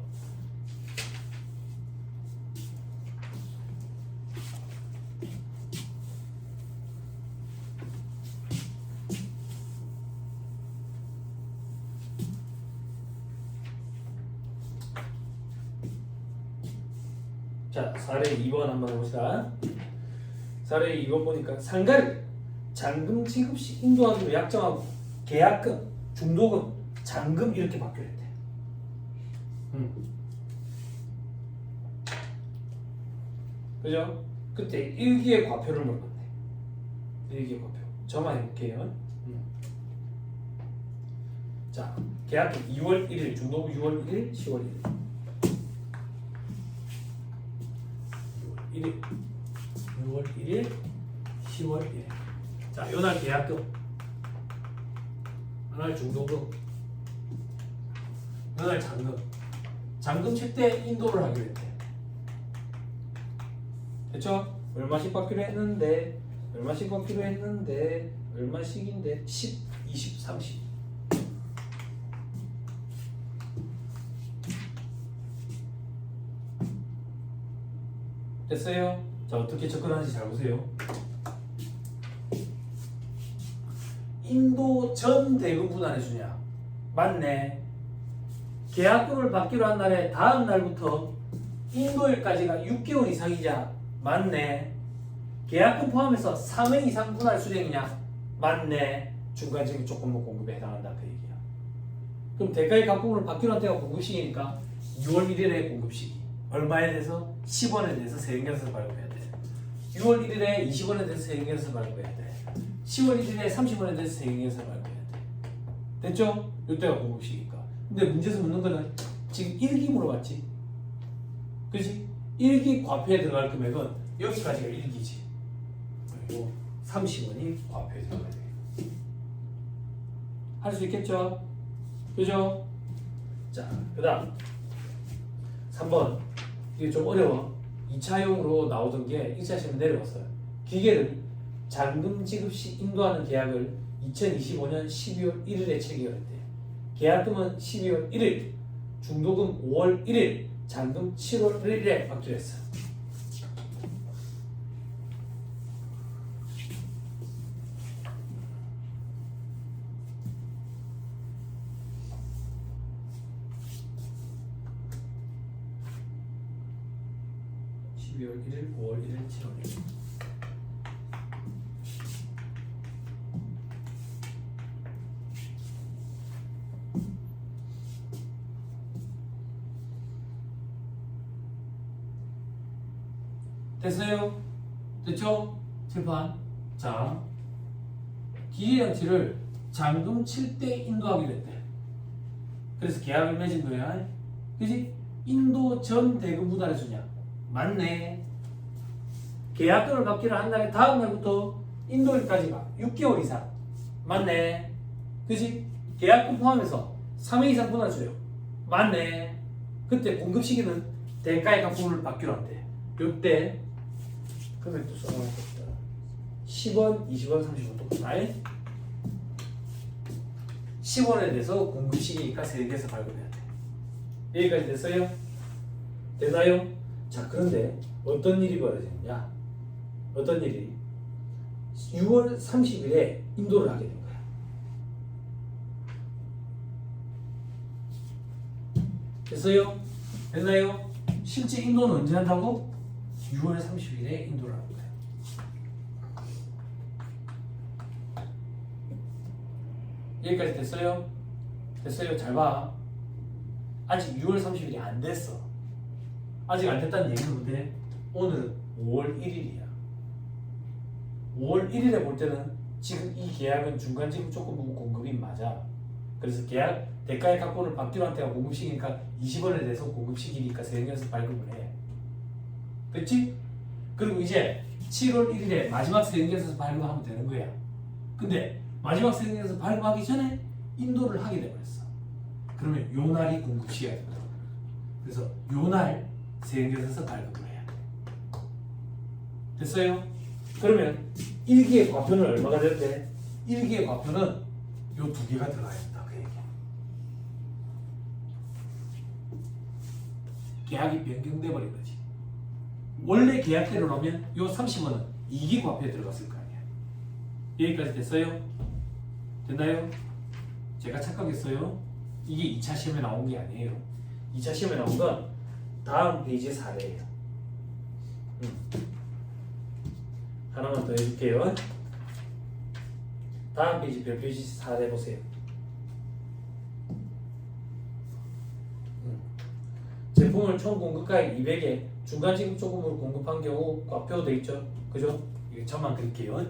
자, 사례 2번 한번 해봅시다. 사례 2번 보니까 상가를 잔금 지급 시 인도하기로 약정하고 계약금, 중도금, 잔금 이렇게 받기로 했대. 그죠? 그때 일기의 과표를 물었네. 일기의 과표. 저만 해볼게요. 자, 계약금 2월 1일, 중도금 6월 1일, 10월 1일. 6월 1일, 6월 1일, 10월 1일. 자, 요날 계약금, 요날 중도금, 요날 잔금. 잔금 칠 때 인도를 하기로 했대. 됐죠? 얼마씩 받기로 했는데, 얼마씩 받기로 했는데, 얼마씩인데, 10, 20, 30. 됐어요? 자, 어떻게 접근하는지 잘 보세요. 인도 전 대금 분할해 주냐? 맞네. 계약금을 받기로 한 날에 다음 날부터 인도일까지가 6개월 이상이자 맞네. 계약금 포함해서 3회 이상 분할 수령이냐? 맞네. 중간적인 조건부 공급에 해당한다 그 얘기야. 그럼 대가의 각금을 받기로 한 때가 공급시기니까 6월 1일에 공급시기. 얼마에 대해서? 10원에 대해서 세금계산서 발급해야 돼. 6월 1일에 20원에 대해서 세금계산서 발급해야 돼. 10월 1일에 30원에 대해서 세금계산서 발급해야 돼. 됐죠? 이때가 공급시기니까. 근데 문제에서 묻는 거는 지금 1기 물어봤지? 그렇지? 1기 과표에 들어갈 금액은 여기까지가 1기지. 그리고 30원이 과표에 들어가야 돼. 할 수 있겠죠? 그죠? 자, 그 다음 3번. 이게 좀 어려워. 2차용으로 나오던 게 1차 시험에 내려왔어요. 기계를 잔금 지급 시 인도하는 계약을 2025년 12월 1일에 체결했대. 계약금은 12월 1일, 중도금 5월 1일, 잔금 7월 1일에 받기로 했어. (12월 1일) (5월 1일) (7월 1일) 됐어요? 됐죠? 칠판. 자, 기계장치를 잔금 칠 때 인도하기로 했대. 그래서 계약을 맺은 거야. 그지? 인도 전 대금 분할해 주냐? 맞네. 계약금을 받기로 한 날에 다음 날부터 인도일까지가 6개월 이상. 맞네. 그지? 계약금 포함해서 3회 이상 분할 줘요. 맞네. 그때 공급 시기는 대가의 값품을 받기로 한대. 요때 금액도 써놓겠다. 10원, 20원, 30원 똑같다. 10원에 대해서 공급 시기니까 세개에서 발급해야 돼. 여기까지 됐어요? 되나요? 자, 그런데 어떤 일이 벌어지느냐? 어떤 일이? 6월 30일에 인도를 하게 된 거야. 됐어요? 됐나요? 실제 인도는 언제 한다고? 6월 30일에 인도를 하는 거예요. 여기까지 됐어요? 됐어요? 잘 봐. 아직 6월 30일이 안 됐어. 아직 안 됐다는 얘기는 뭔데? 오늘은 5월 1일이야. 5월 1일에 볼 때는 지금 이 계약은 중간지급 조건부 공급이 맞아. 그래서 계약 대가의 각본을 받기로 한 때가 공급시기니까 20원에 대해서 공급시기니까 세금에서 발급을 해. 됐지? 그리고 이제 7월 1일에 마지막 세금에서 발급하면 되는 거야. 근데 마지막 세금에서 발급하기 전에 인도를 하게 돼버렸어. 그러면 요 날이 공급시기가 된다. 그래서 요 날 세금에서 발급을 해야 돼. 됐어요? 그러면 1기의 과표는 얼마가 됐대? 1기의 과표는 요 두 개가 들어가야 된다. 그 얘기야. 계약이 변경돼 버린 거지. 원래 계약대로 나오면 요 30원은 2기 과표에 들어갔을 거 아니야. 여기까지 됐어요? 됐나요? 제가 착각했어요. 이게 2차 시험에 나온 게 아니에요. 2차 시험에 나온 건 다음 페이지의 사례예요. 하나만 더 해줄게요. 다음 페이지 별표지 사례 보세요. 제품을 총 공급가액 200에 중간 지급 조금으로 공급한 경우 꽉 돼 있죠. 그죠? 이거 점만 그릴게요.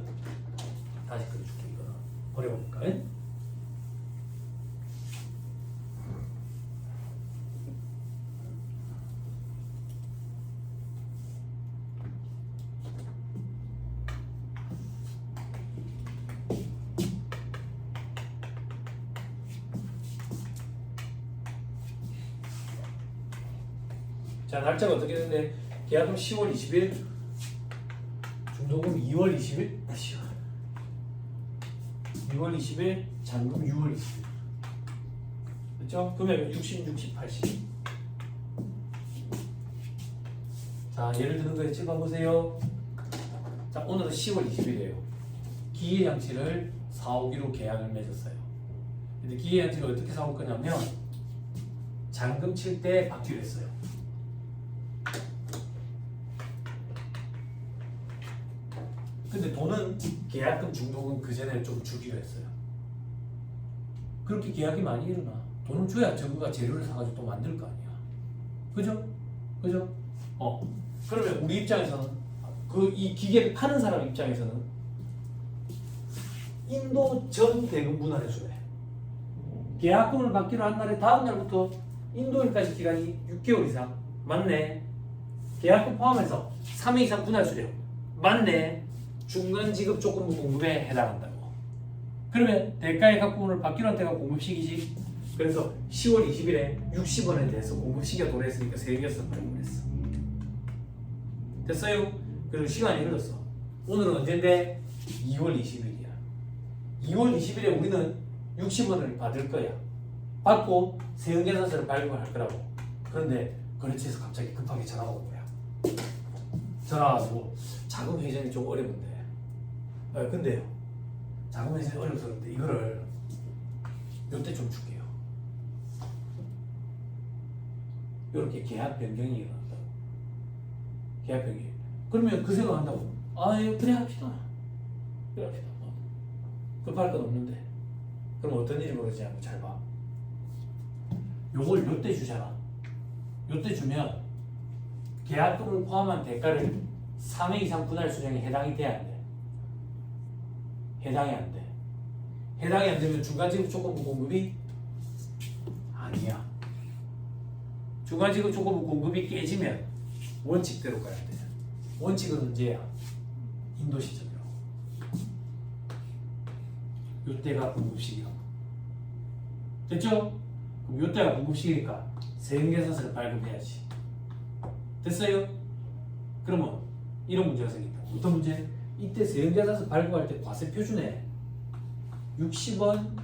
다시 그려줄게. 이거는 어려우니까. 자, 날짜가 어떻게 되는데 계약금 10월 20일, 중도금 2월 20일, 6월 20일, 잔금 6월 20일. 그렇죠? 금액은 60, 60, 80. 자, 예를 드는 거에 찍어보세요. 자, 오늘은 10월 20일이에요. 기계장치를 사오기로 계약을 맺었어요. 근데 기계장치를 어떻게 사올 거냐면 잔금 칠 때 받기로 했어요. 근데 돈은 계약금 중도금 그 전에 좀 주기로 했어요. 그렇게 계약이 많이 일어나. 돈을 줘야 정부가 재료를 사가지고 또 만들 거 아니야. 그죠? 그죠? 그러면 우리 입장에서는 이 기계 파는 사람 입장에서는 인도 전 대금 분할해 주래. 계약금을 받기로 한 날에 다음 날부터 인도일까지 기간이 6개월 이상. 맞네. 계약금 포함해서 3회 이상 분할 수령. 맞네. 중간 지급 조건부 공급에 해당한다고. 그러면 대가의 각부분을 받기로 한 때가 공급시기지. 그래서 10월 20일에 60원에 대해서 공급시기가 도래했으니까 세금이었어 발급했어. 됐어요? 그리고 시간이 흘렀어. 오늘은 언젠데? 2월 20일이야. 2월 20일에 우리는 60원을 받을 거야. 받고 세금계산서를 발급할 거라고. 그런데 거래처에서 갑자기 급하게 전화가 온 거야. 전화 와서 자금 회전이 좀 어려운데. 근데요. 자금 회전이 어려워서 그런데 이거를 요때 좀 줄게요. 이렇게 계약 변경이 일어난다고. 계약 변경. 그러면 그 생각한다고. 그래 합시다. 그래 합시다. 급할 건 없는데. 그럼 어떤 일이 벌어지지 않고 잘 봐. 요걸 요때 주잖아. 요때 주면 계약금을 포함한 대가를 3회 이상 분할 수령에 해당이 돼야 안 돼. 해당이 안 돼. 해당이 안 되면 중간지급 조건부 공급이 아니야. 중간지급 조건부 공급이 깨지면 원칙대로 가야 돼. 원칙은 언제야? 인도 시점이라고. 요때가 공급시기라고. 됐죠? 그럼 요때가 공급시기니까 세금계산서를 발급해야지. 됐어요? 그러면 이런 문제가 생긴다. 어떤 문제? 이때 세금계산서 발급할 때 과세 표준에 60원,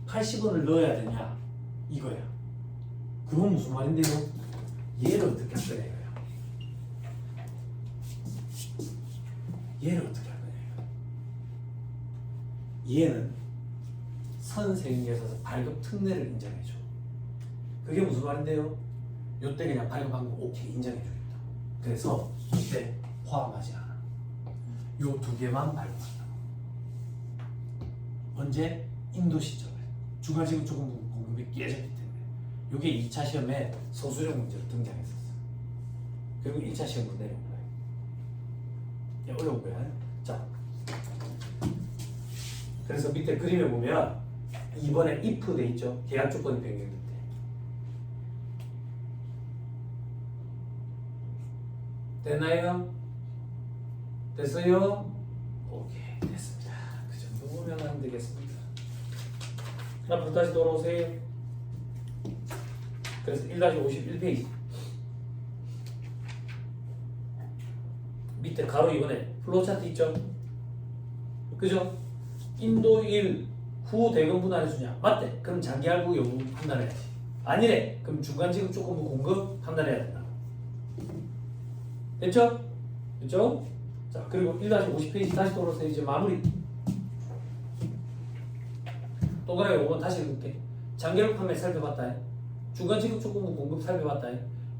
80원을 넣어야 되냐? 이거야. 그건 무슨 말인데요? 얘를 어떻게 할 거냐 이거야. 얘를 어떻게 할 거냐 이거야. 얘는 선세금계산서 발급 특례를 인정해줘. 그게 무슨 말인데요? 요때 그냥 발급한 거 오케이 인정해주겠다. 그래서 이때 포함하지 않아. 요 두 개만 발급한다. 언제? 인도 시점에 주가지급 조건부 공급이 깨졌기 때문에. 요게 2차 시험에 서술형 문제로 등장했었어. 그리고 1차 시험으로 내려온 거야. 어려운 거야. 자, 그래서 밑에 그림에 보면 이번에 if 돼 있죠. 계약 조건이 변경될 때. 됐나요? 됐어요? 오케이, 됐습니다. 그 정도 보면 하면 되겠습니다. 앞으로 다시 돌아오세요. 그래서 1-51페이지 밑에 가로 이번에 플로우차트 있죠? 그죠? 인도 1 후 대금 분할해 주냐? 맞대. 그럼 장기 할부 여부 판단해야지. 아니래. 그럼 중간 지급 조건부 공급 판단해야 된다. 됐죠? 됐죠? 자, 그리고 1-50페이지 다시 돌아서 이제 마무리. 동그라미 5번 다시 읽을게. 장기력 판매 살펴봤다. 중간 지급 조건부 공급 살펴봤다.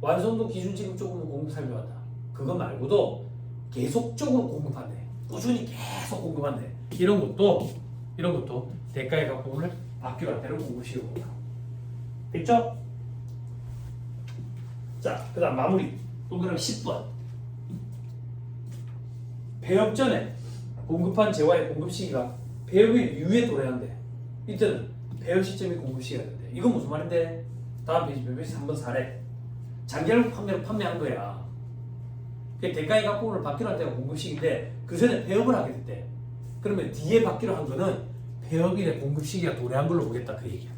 완성도 기준 지급 조건부 공급 살펴봤다. 그거 말고도 계속적으로 공급한대. 꾸준히 계속 공급한대. 이런 것도 대가의 각부분을 받기로 한 대로 공급시키고. 됐죠? 자, 그 다음 마무리. 동그라미 10번. 폐업 전에 공급한 재화의 공급 시기가 폐업일 이후에 도래한대. 이때는 폐업 시점이 공급 시기가 된대. 이건 무슨 말인데? 다음 페이지 3번 사례. 장기할 판매로 판매한 거야. 그 대가의 가품을 받기로 할 때가 공급 시기인데 그 전에 폐업을 하게 됐대. 그러면 뒤에 받기로 한 거는 폐업일에 공급 시기가 도래한 걸로 보겠다 그 얘기야.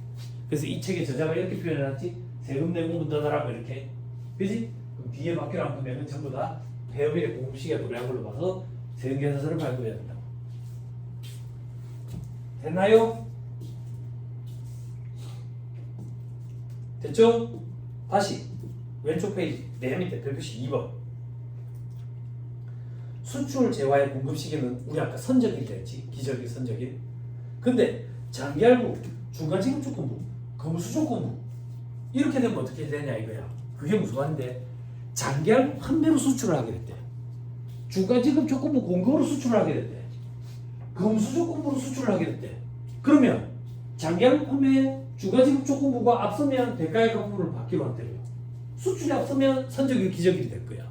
그래서 이 책의 저자가 이렇게 표현해놨지. 세금 내고 묻어달라고 이렇게. 그지? 그럼 뒤에 받기로 한 금액은 전부 다 폐업일에 공급 시기가 도래한 걸로 봐서 세금계산서를 발급해야 된다고. 됐나요? 됐죠? 다시 왼쪽 페이지 맨 밑에 별표시 2번. 수출 재화의 공급 시기는 우리 아까 선적일 했지. 기적일 선적일. 근데 장기할부, 중간 지급 조건부, 검수 조건부 이렇게 되면 어떻게 되냐 이거야. 그게 무슨 말인데? 장기할부 판매로 수출을 하게 됐대. 중간 지급 조건부 공급으로 수출을 하게 됐대. 검수 조건부로 수출을 하게 됐대. 그러면 장기할부 판매 중간 지급 조건부가 앞서면 대가의 가품을 받기로 한대요. 수출이 앞서면 선적일 기적일이 될 거야.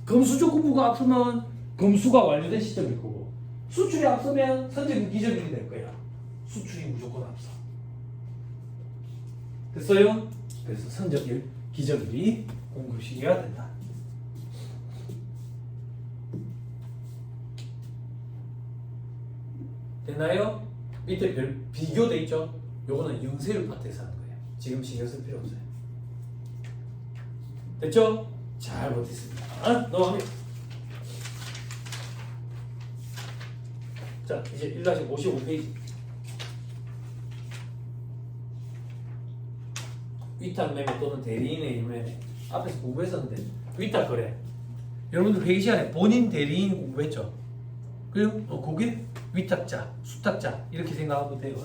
검수 조건부가 앞서면 검수가 완료된 시점일 거고 수출이 앞서면 선적일 기적일이 될 거야. 수출이 무조건 앞서. 됐어요? 그래서 선적일, 기적일이 공급 시기가 된다. 됐나요? 밑에 별 비교돼 있죠? 요거는 영세율 파트에서 하는 거예요. 지금 신경 쓸 필요 없어요. 됐죠? 잘 버텼습니다. 넘어갑니다. 자, 이제 1-55페이지. 위탁 매매 또는 대리인의 매매. 앞에서 공부했었는데 위탁 거래. 여러분들 회의 시간에 본인 대리인 공부했죠? 그리고 거기 위탁자, 수탁자 이렇게 생각하면 돼요.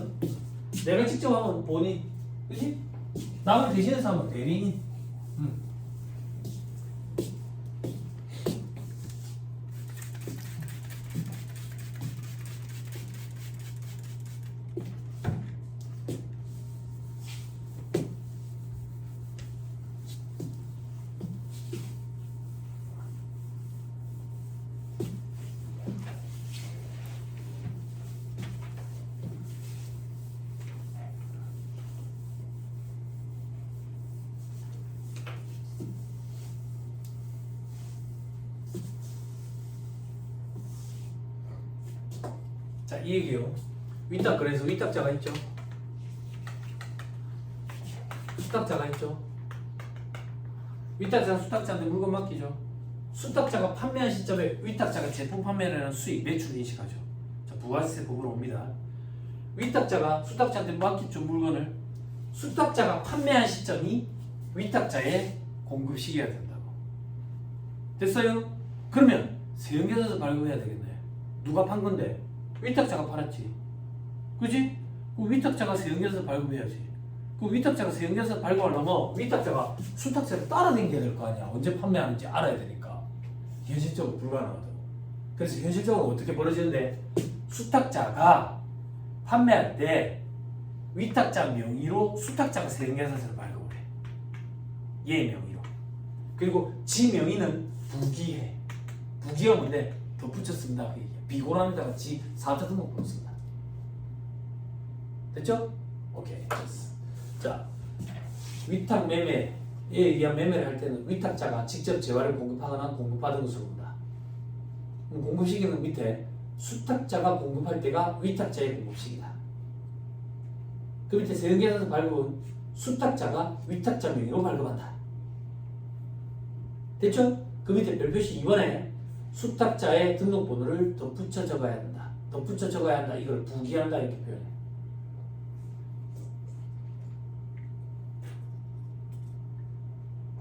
내가 직접 하면 본인, 그렇지? 남을 대신해서 하면 대리인. 자, 이 얘기요. 위탁 거래에서 위탁자가 있죠. 수탁자가 있죠. 위탁자는 수탁자한테 물건 맡기죠. 수탁자가 판매한 시점에 위탁자가 제품 판매라는 수익 매출 인식하죠. 자, 부가세 법으로 옵니다. 위탁자가 수탁자한테 맡겼죠 물건을. 수탁자가 판매한 시점이 위탁자의 공급 시기가 된다고. 됐어요? 그러면 세금계산서 발급해야 되겠네. 누가 판 건데? 위탁자가 팔았지. 그지? 그 위탁자가 세금계산서 발급해야지. 그 위탁자가 세금계산서 발급하려면 위탁자가 수탁자를 따라다녀야 될 거 아니야. 언제 판매하는지 알아야 되니까. 현실적으로 불가능하다고. 그래서 현실적으로 어떻게 벌어지는데? 수탁자가 판매할 때 위탁자 명의로 수탁자가 세금계산서를 발급을 해. 얘 명의로. 그리고 지 명의는 부기해. 부기가 뭔데? 덧붙여 쓴다 그 얘기야. 비고라는 같이 사업자 등록번호 쓴다. 됐죠? 오케이. 됐어. 자, 위탁 매매에 의한 매매를 할 때는 위탁자가 직접 재화를 공급하거나 공급받은 것으로 본다. 공급 시기는 밑에 수탁자가 공급할 때가 위탁자의 공급 시기다. 그 밑에 세금계산서 발급은 수탁자가 위탁자 명의로 발급한다. 됐죠? 그 밑에 별표시 2번에 수탁자의 등록번호를 덧붙여 적어야 한다. 덧붙여 적어야 한다. 이걸 부기한다 이렇게 표현해.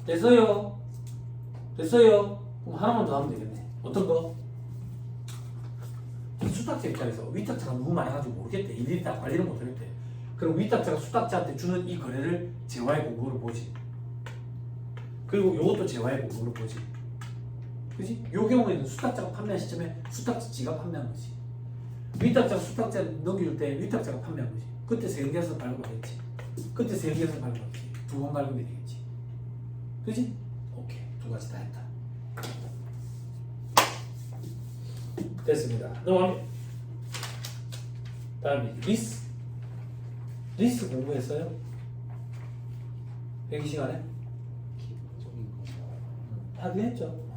됐어요? 됐어요? 그럼 하나만 더 하면 되겠네. 어떤 거? 수탁자 입장에서 위탁자가 너무 많이 가지고 모르겠대. 일일이 다 관리를 못하겠대. 그럼 위탁자가 수탁자한테 주는 이 거래를 재화의 공급으로 보지. 그리고 이것도 재화의 공급으로 보지. 그지? 요 경우에는 수탁자가 판매한 시점에 수탁자 지가 판매한 거지. 위탁자가 수탁자 넘길 때 위탁자가 판매한 거지. 그때 세금계산서 발급하겠지. 그때 세금계산서 발급하겠지. 두 번 발급이 되겠지. 그지? 가지 다 했다. 됐습니다. 넘어갑니다. 다음에 리스 공부했어요? 회기 시간에? 기본적인 거. 하긴 했죠.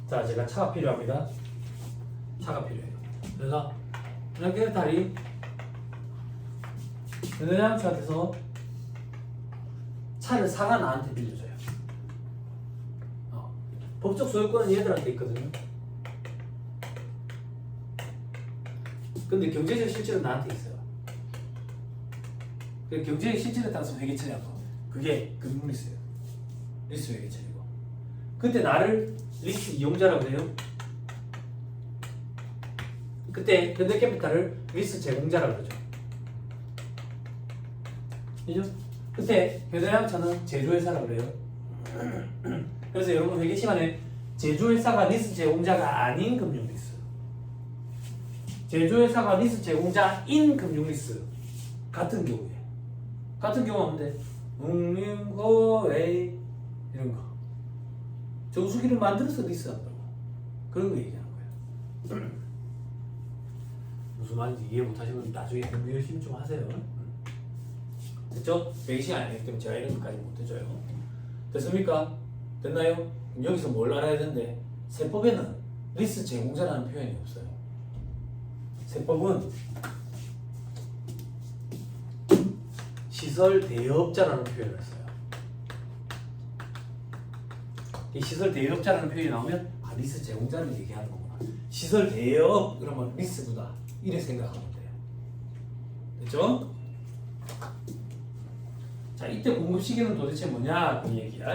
자, 제가 차가 필요합니다. 차가 필요해요. 그래서 이렇게 다리 은행한테서 차를 사가 나한테 빌려줘요. 법적 소유권은 얘들한테 있거든요. 근데 경제적 실질은 나한테 있어요. 그 경제적 실질에 따라서 회계 처리하고 그게 금융리스예요. 리스 회계 처리고. 그때 나를 리스 이용자라고 해요. 그때 현대캐피탈을 리스 제공자라고 그러죠. 그죠? 그때 현대자동차는 제조회사라고 그래요. 그래서 여러분 회계 시간에 제조회사가 리스 제공자가 아닌 금융리스, 제조회사가 리스 제공자인 금융리스 같은 경우에 같은 경우 하면 웅림거웨이 이런 거 정수기를 만들어서 리스한다고 그런 거 얘기하는 거예요. 무슨 말인지 이해 못하시면 나중에 공부 열심히 좀 하세요. 됐죠? 회계 시간이 아니기 때문에 제가 이런 것까지 못 해줘요. 됐습니까? 됐나요? 그럼 여기서 뭘 알아야 되는데 세법에는 리스 제공자라는 표현이 없어요. 세법은 시설 대여업자라는 표현을 써요. 이 시설 대여업자라는 표현이 나오면 리스 제공자를 얘기하는 거구나. 시설 대여업 그러면 리스구나 이래 생각하면 돼요. 됐죠? 자, 이때 공급 시기는 도대체 뭐냐 그 얘기야.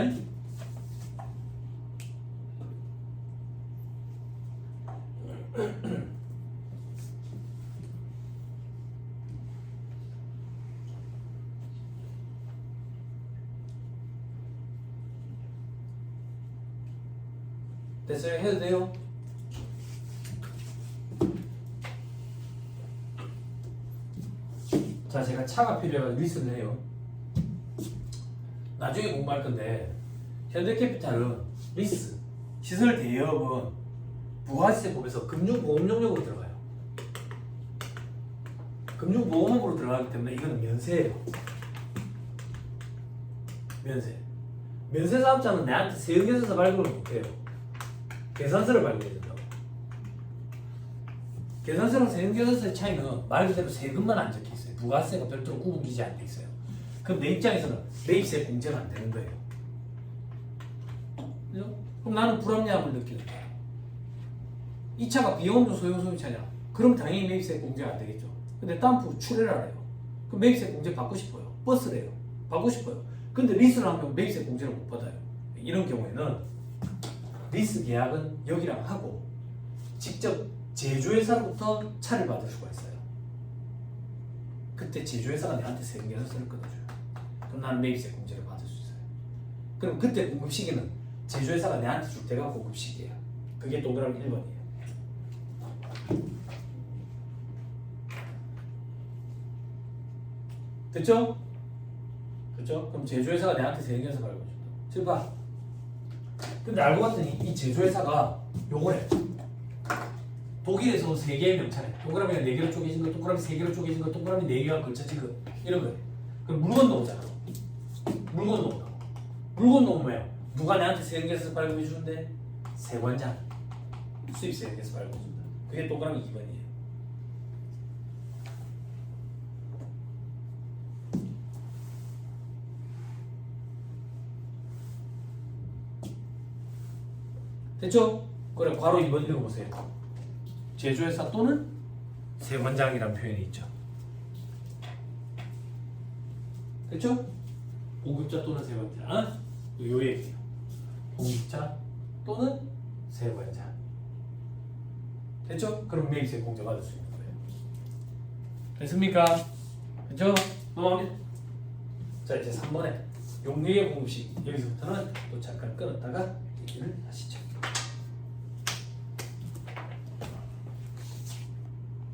됐어요? 해도 돼요? 자, 제가 차가 필요해서 리스를 해요. 나중에 공부할 건데 현대캐피탈은 리스, 시설 대여업은 부가세법에서 금융보험용역으로 들어가요. 금융보험업으로 들어가기 때문에 이거는 면세예요. 면세 사업자는 내한테 세금계산서 발급을 못해요. 계산서를 발급해야 된다고. 계산서랑 세금계산서의 차이는 말 그대로 세금만 안 적혀 있어요. 부가세가 별도로 구분기재 안 돼 있어요. 그럼 내 입장에서는 매입세 공제가 안 되는 거예요. 그죠? 그럼 나는 불합리함을 느끼는 거야. 이 차가 비용도 소유차냐? 그럼 당연히 매입세 공제가 안 되겠죠. 근데 땀프 출혈하래요. 그럼 매입세 공제 받고 싶어요. 버스래요. 받고 싶어요. 근데 리스를 하면 매입세 공제를 못 받아요. 이런 경우에는 리스 계약은 여기랑 하고 직접 제조회사로부터 차를 받을 수가 있어요. 그때 제조회사가 내한테 세금계산서를 끊어줘요. 그럼 나는 매입세 공제를 받을 수 있어요. 그럼 그때 공급 시기는 제조회사가 내한테 줄 때가 공급 시기예요. 그게 동그라미 1번이에요. 됐죠? 그렇죠? 그럼 제조회사가 내한테 세금계산서 발급해준다. 지금 봐. 근데 알고 봤더니 이 제조회사가 요거래. 독일에서 3개의 명찰에 동그라미가 4개로 쪼개진 거, 동그라미 3개로 쪼개진 거, 동그라미 4개가 걸쳐진 거 이런 거예요. 그럼 물건 넣오잖아. 물건 넣는다. 물건 넣으면 누가 내한테 세금계산서 발급해 주는데? 세관장. 수입 세금계산서 발급해 준다. 그게 동그라미 2번이에요. 됐죠? 그래, 괄호 2번 읽어보세요. 제조회사 또는 세관장이라는 표현이 있죠. 됐죠? 공급자 또는 세관장. 요 얘기예요. 공급자 또는 세관장. 됐죠? 그럼 매입세 공제 받을 수 있는 거예요. 됐습니까? 됐죠? 넘어갑니다. 자, 이제 3번에 용리의 공식. 여기서부터는 또 잠깐 끊었다가 얘기를 하시죠.